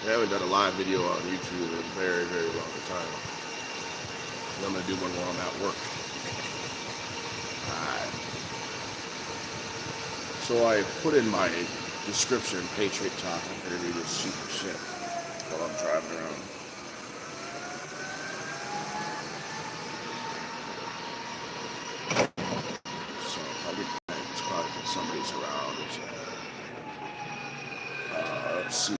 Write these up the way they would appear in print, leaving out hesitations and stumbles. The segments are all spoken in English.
I haven't done a live video on YouTube in a very, very long time. And I'm going to do one while I'm at work. So I put in my description, Patriot Talk. I'm going to do this super shit while I'm driving around. So if I get connected, it's probably because somebody's around or something. Let's see.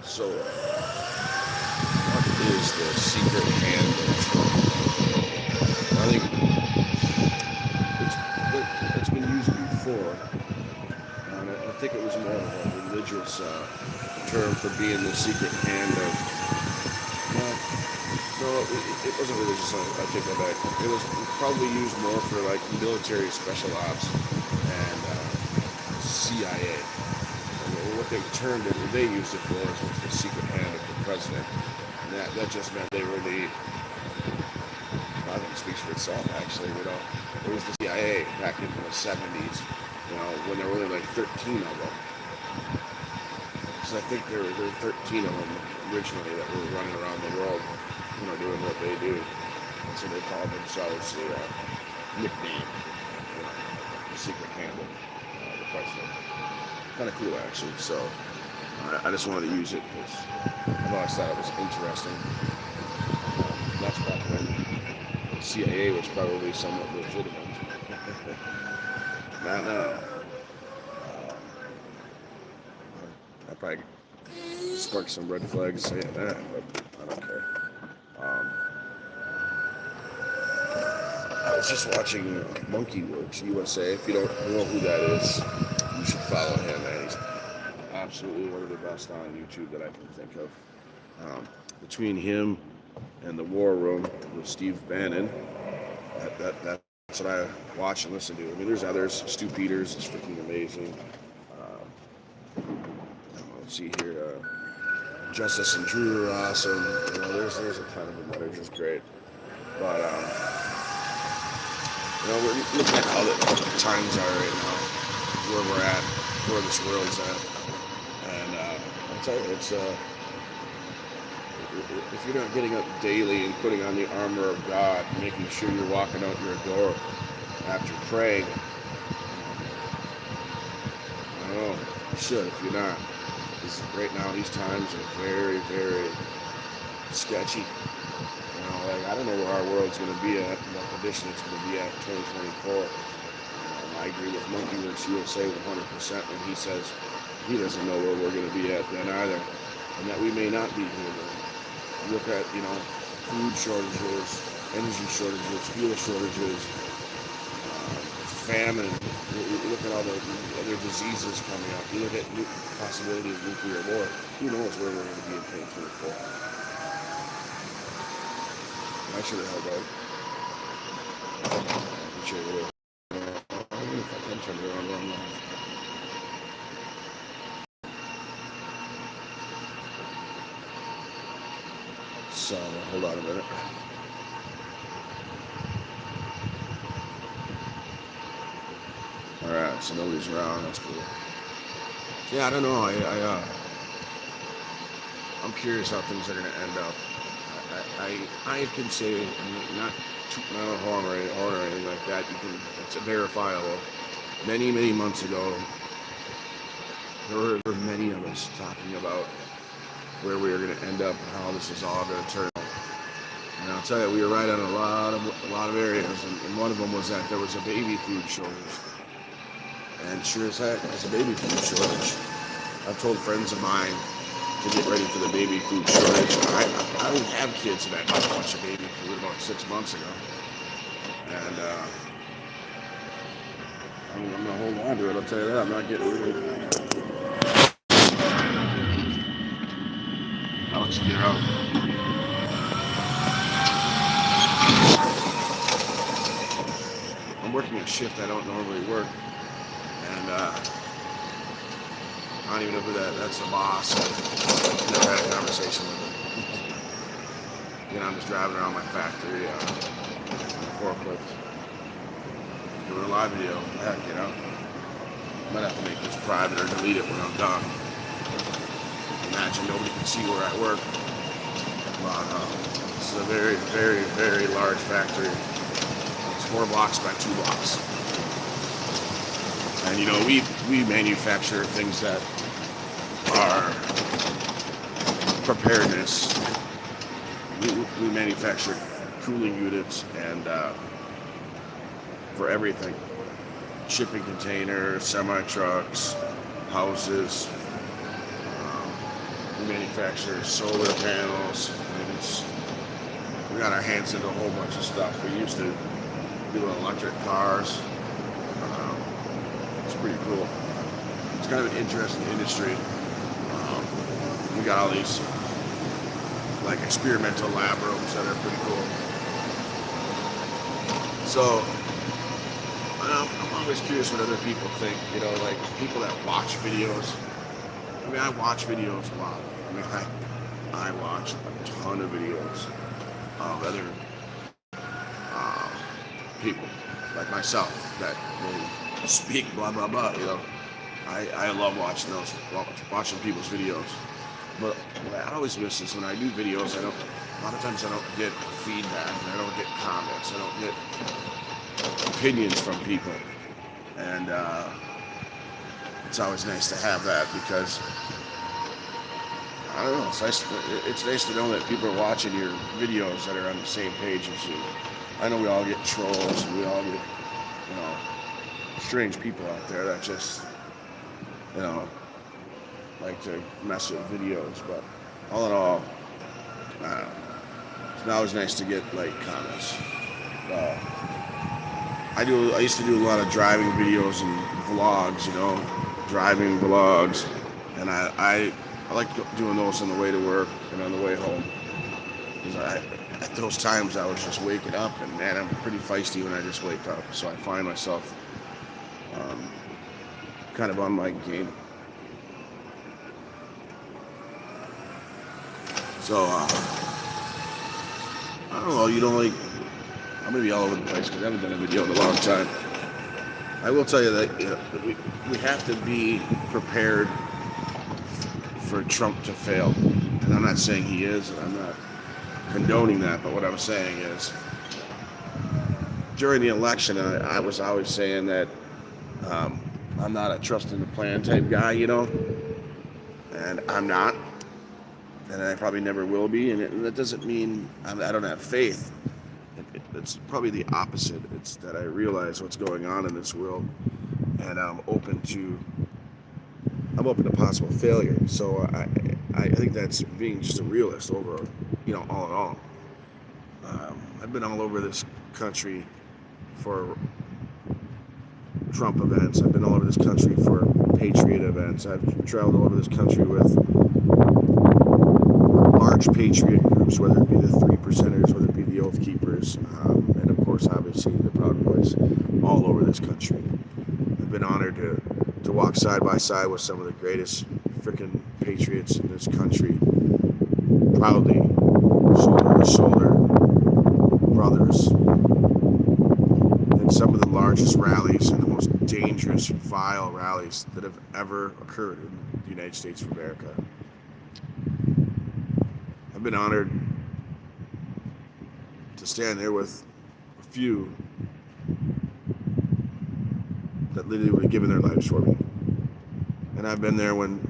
So, what is the secret hand of Trump? I think it's been used before, and I think it was more of a religious term for being the secret hand of. No, it wasn't religious. I take that back. It was probably used more for like military special ops and CIA. What they termed it, what they used it for, was the secret hand of the president. And that just meant they were the, I think it speaks for itself actually, it was the CIA back in the 70s, when there were only like 13 of them. So I think there were 13 of them originally that were running around the world, doing what they do. And so they called themselves the nickname, the secret hand of the president. Kind of cool actually, so I just wanted to use it because I always thought it was interesting. That's back when the CIA was probably somewhat legitimate. Not now. I probably sparked some red flags saying that, but I don't care. I was just watching Monkey Works USA. If you don't know who that is, you should follow him, man. He's absolutely one of the best on YouTube that I can think of. Between him and the War Room with Steve Bannon, that's what I watch and listen to. I mean, there's others. Stu Peters is freaking amazing. Let's see here. Justice and Drew are awesome. There's a ton of them that are just great. But we're looking at how the times are right now, where we're at, where this world's at, and I'll tell you, it's if you're not getting up daily and putting on the armor of God, making sure you're walking out your door after praying, I don't know, you should if you're not. Because right now these times are very, very sketchy. I don't know where our world's going to be at, and what condition it's going to be at in 2024. I agree with Monkey Works USA 100% when he says he doesn't know where we're going to be at then either, and that we may not be here then. You look at, food shortages, energy shortages, fuel shortages, famine. You look at all the other diseases coming up. You look at the possibility of nuclear war. Who knows where we're going to be in 2024? I should have held out. I'm sure it will. I don't know if I can turn it around long enough. So, hold on a minute. Alright, so nobody's around. That's cool. Yeah, I don't know. I'm curious how things are going to end up. I can say, not tooting my own horn or anything like that. It's verifiable. Many, many months ago, there were many of us talking about where we were going to end up and how this is all going to turn out. And I'll tell you, we were right on a lot of areas, and one of them was that there was a baby food shortage. And sure as heck, there's a baby food shortage. I've told friends of mine to get ready for the baby food shortage. I didn't have kids, and I bought a bunch of baby food about 6 months ago. And I'm going to hold on to it, I'll tell you that. I'm not getting rid of it. Alex, get out. I'm working a shift I don't normally work, and I don't even know who that's the boss. I've never had a conversation with him. I'm just driving around my factory forklift, doing a live video. Heck, might have to make this private or delete it when I'm done. Imagine nobody can see where I work. But this is a very, very, very large factory. It's 4 blocks by 2 blocks. And we manufacture things that are preparedness. We manufacture cooling units and for everything. Shipping containers, semi-trucks, houses. We manufacture solar panels. We got our hands into a whole bunch of stuff. We used to do electric cars. It's pretty cool. It's kind of an interesting industry. We got all these like experimental lab rooms that are pretty cool. So I'm always curious what other people think. Like people that watch videos. I watch videos a lot. I watch a ton of videos of other people like myself that really speak blah blah blah. I love watching people's videos. But what I always miss is when I do videos, a lot of times I don't get feedback, I don't get comments, I don't get opinions from people. And it's always nice to have that because, I don't know, it's nice to know that people are watching your videos that are on the same page as you. I know we all get trolls and we all get, strange people out there that just, like to mess with videos, but all in all, I don't know. It's always nice to get like comments. I used to do a lot of driving videos and vlogs, driving vlogs, and I like doing those on the way to work and on the way home. Because at those times I was just waking up, and man, I'm pretty feisty when I just wake up, so I find myself kind of on my game. So, I don't know, I'm going to be all over the place because I haven't done a video in a long time. I will tell you that we have to be prepared for Trump to fail. And I'm not saying he is, and I'm not condoning that, but what I'm saying is, during the election, I was always saying that I'm not a trust in the plan type guy, and I'm not. And I probably never will be, and that doesn't mean I don't have faith. It's probably the opposite. It's that I realize what's going on in this world, and I'm open to possible failure. So I think that's being just a realist over, all in all. I've been all over this country for Trump events. I've been all over this country for Patriot events. I've traveled all over this country with large Patriot groups, whether it be the 3%ers, whether it be the Oath Keepers, and of course, obviously, the Proud Boys, all over this country. I've been honored to walk side by side with some of the greatest freaking patriots in this country, proudly, shoulder to shoulder, brothers, in some of the largest rallies and the most dangerous, vile rallies that have ever occurred in the United States of America. I've been honored to stand there with a few that literally would have given their lives for me. And I've been there when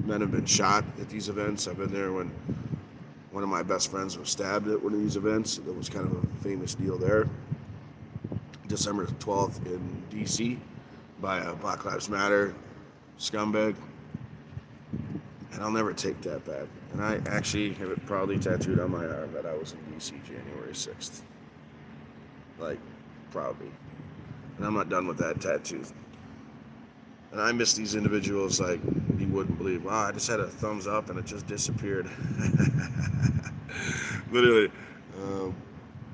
men have been shot at these events. I've been there when one of my best friends was stabbed at one of these events. That was kind of a famous deal there. December 12th in D.C. by a Black Lives Matter scumbag. And I'll never take that back. And I actually have it proudly tattooed on my arm that I was in D.C. January 6th. Like, proudly. And I'm not done with that tattoo. And I miss these individuals like you wouldn't believe. Wow, I just had a thumbs up and it just disappeared. Literally.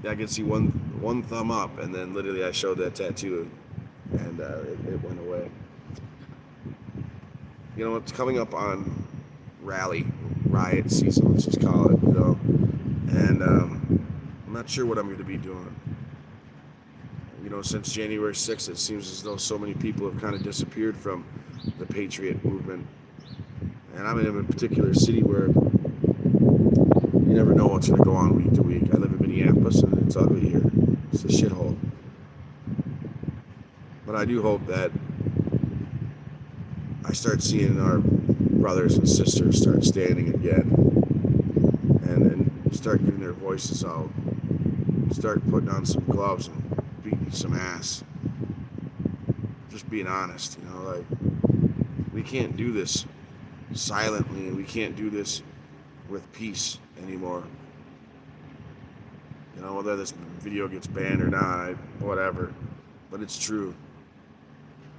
I can see one one thumb up, and then literally I showed that tattoo, and it went away. You know, it's coming up on riot season, let's just call it, and I'm not sure what I'm going to be doing. Since January 6th, it seems as though so many people have kind of disappeared from the Patriot movement. And I'm in a particular city where you never know what's going to go on week to week. I live in Minneapolis, and it's ugly here. It's a shithole. But I do hope that I start seeing our brothers and sisters start standing again, and start getting their voices out. Start putting on some gloves and beating some ass. Just being honest, we can't do this silently, and we can't do this with peace anymore. Whether this video gets banned or not, whatever, but it's true.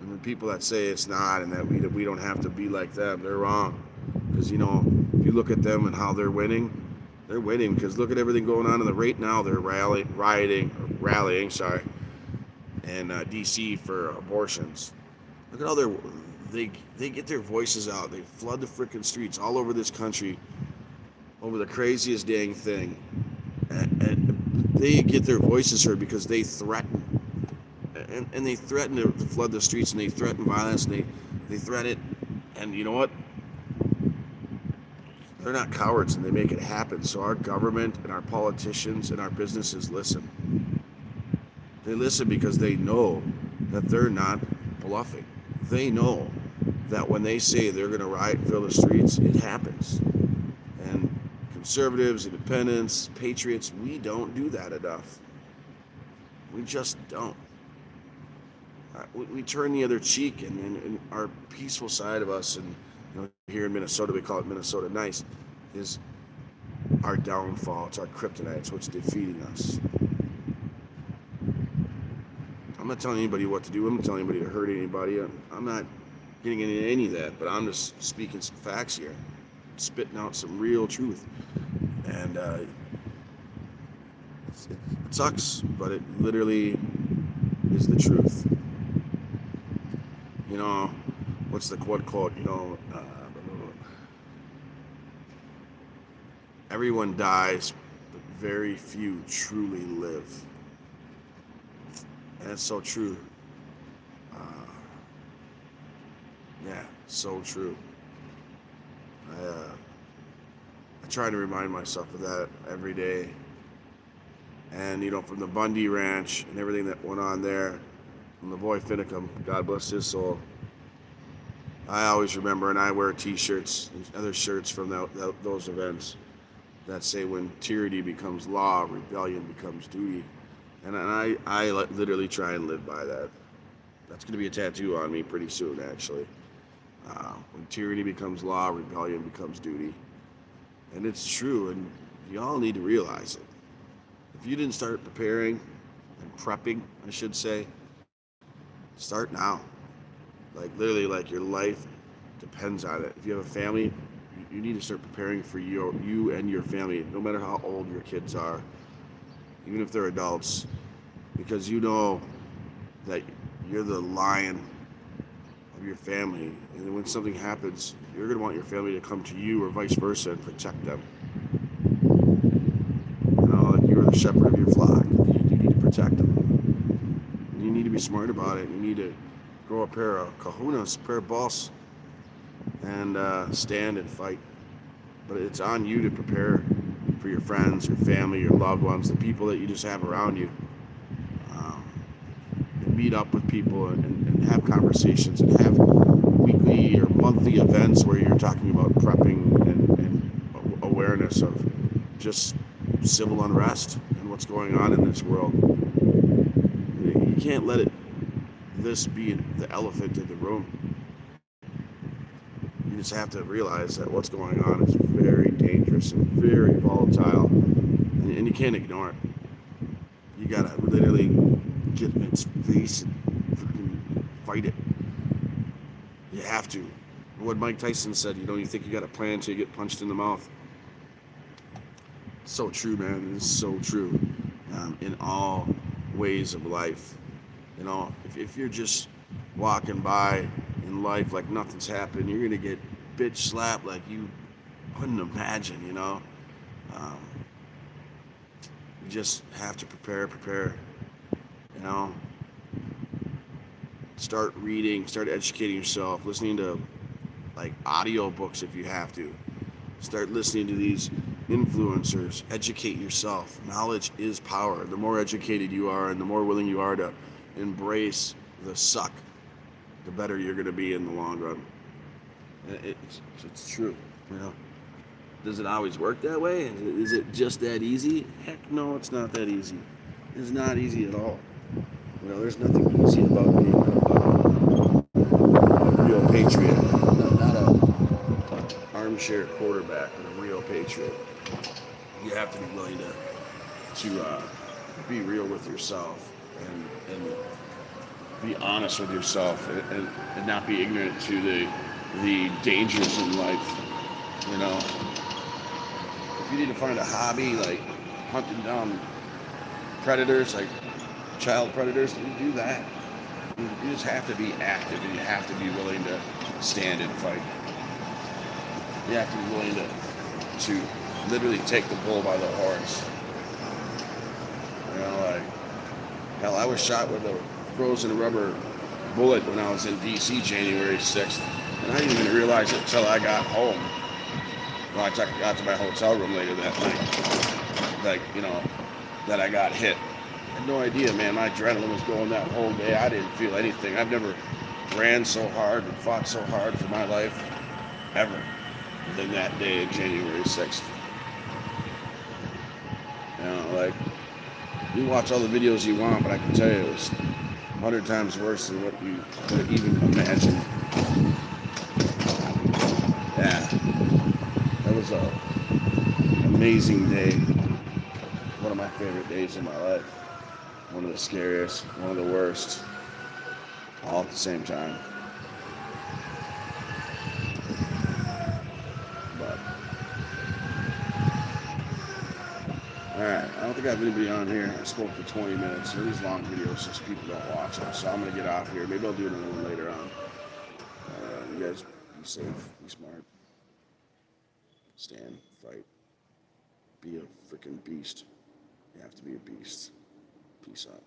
And the people that say it's not, and that we don't have to be like them, they're wrong. Because if you look at them and how they're winning because look at everything going on in the right now. They're rallying, in DC for abortions. Look at how they get their voices out. They flood the freaking streets all over this country over the craziest dang thing, and they get their voices heard because they threaten, and they threaten to flood the streets, and they threaten violence, and they threaten it, and you know what? They're not cowards, and they make it happen. So our government and our politicians and our businesses listen. They listen because they know that they're not bluffing. They know that when they say they're going to riot and fill the streets, it happens. And conservatives, independents, patriots, we don't do that enough. We just don't. We turn the other cheek, and our peaceful side of us, and here in Minnesota, we call it Minnesota nice, is our downfall. It's our kryptonite. It's what's defeating us. I'm not telling anybody what to do. I'm not telling anybody to hurt anybody. I'm not getting into any of that, but I'm just speaking some facts here, spitting out some real truth. And it sucks, but it literally is the truth. What's the quote? Everyone dies, but very few truly live. And it's so true. So true. I try to remind myself of that every day. And, from the Bundy Ranch and everything that went on there, from the boy Finicum, God bless his soul, I always remember, and I wear t-shirts and other shirts from those events that say, when tyranny becomes law, rebellion becomes duty. And I literally try and live by that. That's going to be a tattoo on me pretty soon, actually. When tyranny becomes law, rebellion becomes duty. And it's true, and y'all need to realize it. If you didn't start preparing and prepping, I should say, start now. Literally, your life depends on it. If you have a family, you need to start preparing for you and your family, no matter how old your kids are, even if they're adults, because that you're the lion of your family, and when something happens, you're going to want your family to come to you or vice versa and protect them. You're the shepherd of your flock. You need to protect them. You need to be smart about it. You need to grow a pair of kahunas, a pair of balls, and stand and fight. But it's on you to prepare for your friends, your family, your loved ones, the people that you just have around you. And meet up with people and have conversations and have weekly or monthly events where you're talking about prepping and awareness of just civil unrest and what's going on in this world. You can't let this be the elephant in the room. You just have to realize that what's going on is very dangerous and very volatile, and you can't ignore it. You gotta literally get in its face and freaking fight it. You have to. What Mike Tyson said, you think you got a plan until you get punched in the mouth. It's so true, man. It's so true. In all ways of life. You know, if you're just walking by in life like nothing's happened, you're gonna get bitch slapped like you couldn't imagine. You know, um, you just have to prepare. You know, start reading, start educating yourself, listening to like audio books if you have to. Start listening to these influencers. Educate yourself. Knowledge is power. The more educated you are and the more willing you are to embrace the suck, the better you're going to be in the long run. It's true. You know, does it always work that way? Is it just that easy? Heck no, it's not that easy. It's not easy at all. You know, there's nothing easy about being a real patriot, not a armchair quarterback, but a real patriot. You have to be willing to be real with yourself and be honest with yourself and not be ignorant to the dangers in life. You know, if you need to find a hobby like hunting down predators, like child predators, you do that. You just have to be active and you have to be willing to stand and fight. You have to be willing to literally take the bull by the horns. You know, like, hell, I was shot with a frozen rubber bullet when I was in DC January 6th, and I didn't even realize it until I got home. When I got to my hotel room later that night, like, you know, that I got hit. I had no idea, man. My adrenaline was going that whole day. I didn't feel anything. I've never ran so hard and fought so hard for my life ever than that day of January 6th. You know, like, you watch all the videos you want, but I can tell you it was 100 times worse than what you could even imagine. Yeah, that was an amazing day. One of my favorite days in my life. One of the scariest, one of the worst, all at the same time. But, alright, I don't think I have anybody on here. I spoke for 20 minutes. So these long videos, just people don't watch them. So I'm going to get off here. Maybe I'll do another one later on. You guys be safe, be smart, stand, fight, be a freaking beast. You have to be a beast. Peace out.